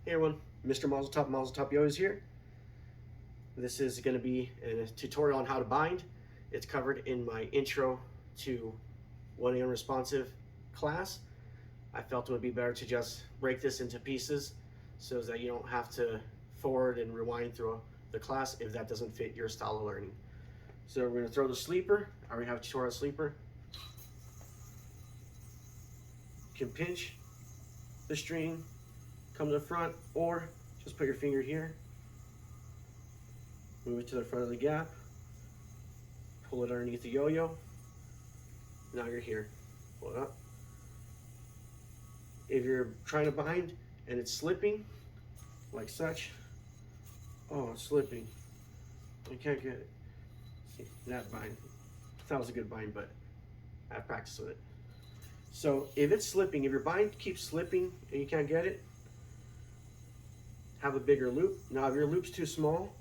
Hey everyone, Mr. Mazel Tov Yo is here. This is going to be a tutorial on how to bind. It's covered in my intro to unresponsive class. I felt it would be better to just break this into pieces so that you don't have to forward and rewind through the class if that doesn't fit your style of learning. So we're going to throw the sleeper. I already have a tutorial sleeper. You can pinch the string, come to the front, or just put your finger here, move it to the front of the gap, pull it underneath the yo-yo. Now you're here. Pull it up. If you're trying to bind and it's slipping, like such, oh, it's slipping. I can't get it. See, that bind. That was a good bind, but I have practice with it. So if it's slipping, if your bind keeps slipping and you can't get it, have a bigger loop. Now if your loop's too small,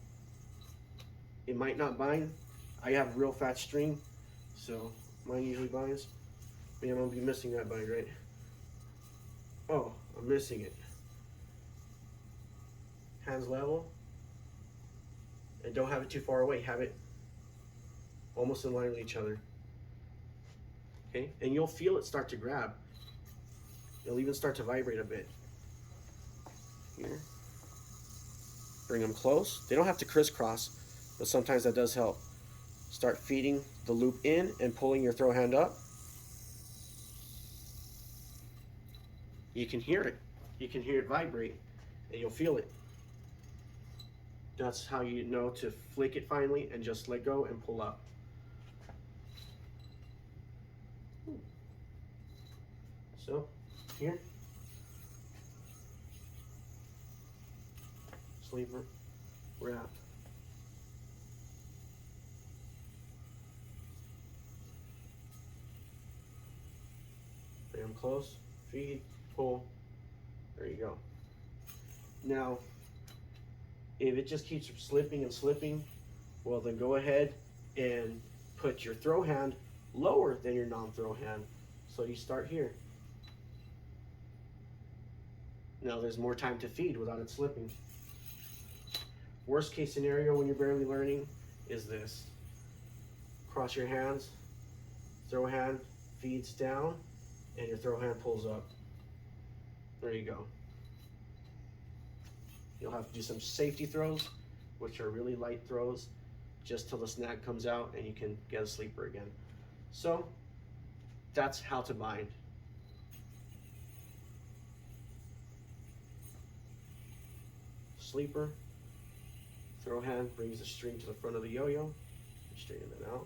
it might not bind. I have real fat string, so mine usually binds. Man, I'm gonna be missing that bind, right? Oh, I'm missing it. Hands level. And don't have it too far away. Have it almost in line with each other. Okay, and you'll feel it start to grab. It'll even start to vibrate a bit. Here. Bring them close. They don't have to crisscross, but sometimes that does help. Start feeding the loop in and pulling your throw hand up. You can hear it. You can hear it vibrate, and you'll feel it. That's how you know to flick it finally and just let go and pull up. So, here. Sleeper, wrap. Bring them close, feed, pull. There you go. Now, if it just keeps slipping and slipping, well then go ahead and put your throw hand lower than your non-throw hand. So you start here. Now there's more time to feed without it slipping. Worst case scenario when you're barely learning is this. Cross your hands, throw hand feeds down, and your throw hand pulls up. There you go. You'll have to do some safety throws, which are really light throws, just till the snag comes out and you can get a sleeper again. So that's how to bind. Sleeper, throw hand brings the string to the front of the yo-yo. Straighten that out.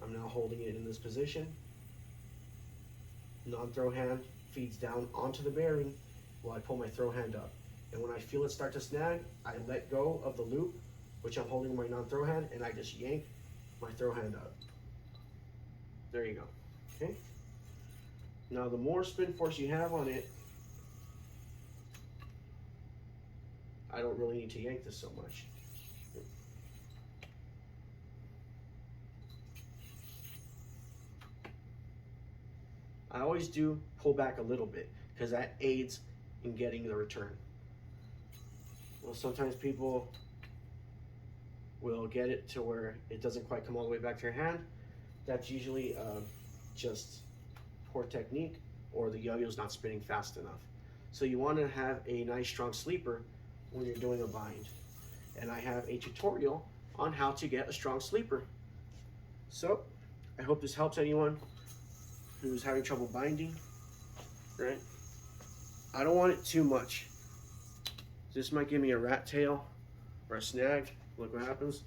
I'm now holding it in this position. Non-throw hand feeds down onto the bearing while I pull my throw hand up. And when I feel it start to snag, I let go of the loop, which I'm holding in my non-throw hand, and I just yank my throw hand up. There you go. Okay. Now the more spin force you have on it, I don't really need to yank this so much. I always do pull back a little bit because that aids in getting the return. Well, sometimes people will get it to where it doesn't quite come all the way back to your hand. That's usually just poor technique, or the yo-yo's not spinning fast enough. So you want to have a nice strong sleeper when you're doing a bind. And I have a tutorial on how to get a strong sleeper. So I hope this helps anyone who's having trouble binding, right? I don't want it too much. This might give me a rat tail or a snag. Look what happens.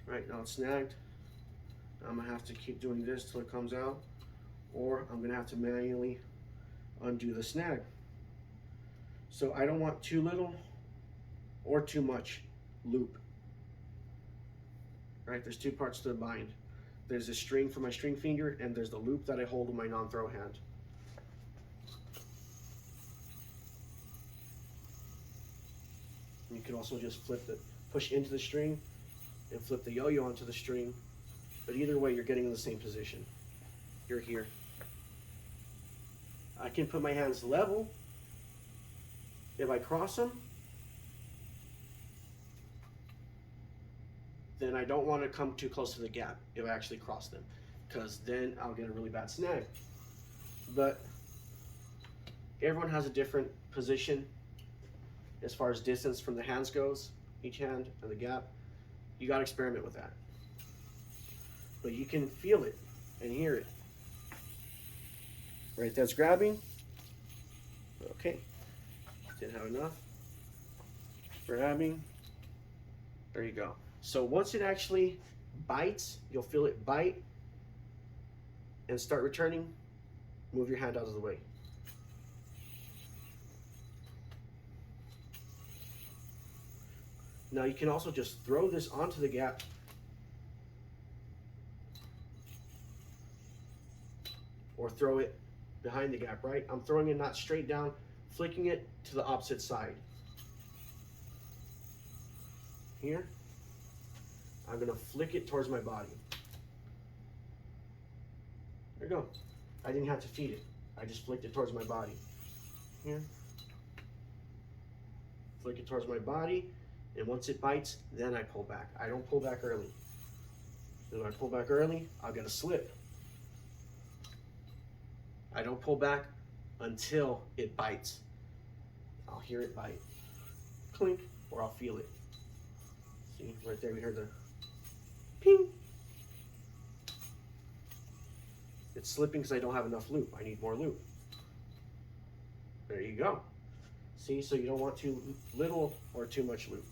Right now it's snagged. I'm gonna have to keep doing this till it comes out, or I'm gonna have to manually undo the snag. So I don't want too little or too much loop. Right, there's two parts to the bind. There's a string for my string finger, and there's the loop that I hold with my non-throw hand. You can also just push into the string and flip the yo-yo onto the string. But either way, you're getting in the same position. You're here. I can put my hands level If I cross them, then I don't want to come too close to the gap if I actually cross them, because then I'll get a really bad snag. But everyone has a different position as far as distance from the hands goes, each hand and the gap. You got to experiment with that. But you can feel it and hear it. Right, that's grabbing. Okay, didn't have enough. Grabbing. There you go. So once it actually bites, you'll feel it bite and start returning. Move your hand out of the way. Now you can also just throw this onto the gap or throw it behind the gap, right? I'm throwing it not straight down, flicking it to the opposite side. Here, I'm gonna flick it towards my body. There you go. I didn't have to feed it. I just flicked it towards my body. Here. Flick it towards my body, and once it bites, then I pull back. I don't pull back early. If I pull back early, I'll get a slip. I don't pull back until it bites. I'll hear it bite. Clink, or I'll feel it. See, right there we heard the ping. It's slipping because I don't have enough loop. I need more loop. There you go. See, so you don't want too little or too much loop.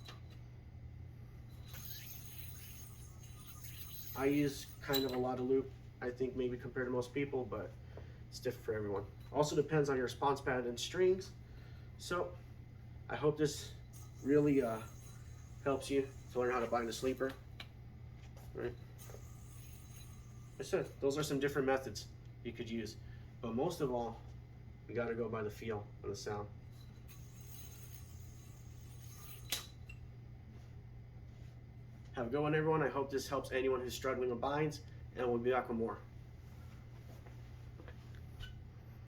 I use kind of a lot of loop, I think, maybe compared to most people, but it's different for everyone. Also depends on your response pad and strings. So I hope this really helps you to learn how to bind a sleeper. Right? I said, those are some different methods you could use. But most of all, you gotta go by the feel and the sound. Have a good one, everyone. I hope this helps anyone who's struggling with binds, and we'll be back with more.